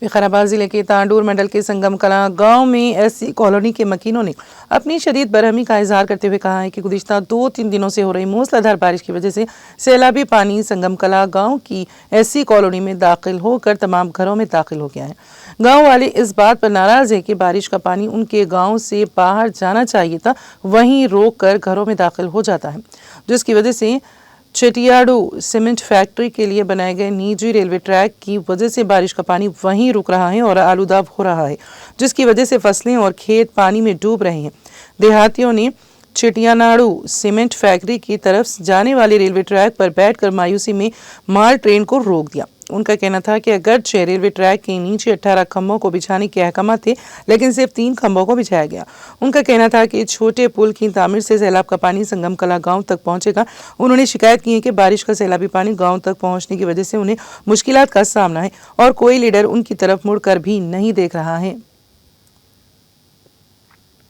विकाराबाद जिले के तांडूर मंडल के संगम कला गांव में एससी कॉलोनी के मकीनों ने अपनी शदीद बरहमी का इजहार करते हुए कहा है कि गुज़िश्ता 2-3 दिनों से हो रही मूसलाधार बारिश की वजह से सैलाबी पानी संगम कला गांव की एससी कॉलोनी में दाखिल होकर तमाम घरों में दाखिल हो गया है। गांव वाले इस बात पर नाराज है कि बारिश का पानी उनके गांव से बाहर जाना चाहिए था, वहीं रोक कर घरों में दाखिल हो जाता है, जिसकी वजह से चेटियाडू सीमेंट फैक्ट्री के लिए बनाए गए निजी रेलवे ट्रैक की वजह से बारिश का पानी वहीं रुक रहा है और आलूदाब हो रहा है, जिसकी वजह से फसलें और खेत पानी में डूब रहे हैं। देहातियों ने चेटियानाडू सीमेंट फैक्ट्री की तरफ जाने वाले रेलवे ट्रैक पर बैठकर मायूसी में माल ट्रेन को रोक दिया। उनका कहना था कि अगरचे रेलवे ट्रैक के नीचे 18 खंभों को बिछाने के अहकाम थे, लेकिन सिर्फ 3 खंभों को बिछाया गया। उनका कहना था कि छोटे पुल की तामीर से सैलाब का पानी संगम कला गांव तक पहुंचेगा। उन्होंने शिकायत की है कि बारिश का सैलाबी पानी गांव तक पहुंचने की वजह से उन्हें मुश्किलात का सामना है और कोई लीडर उनकी तरफ मुड़कर भी नहीं देख रहा है।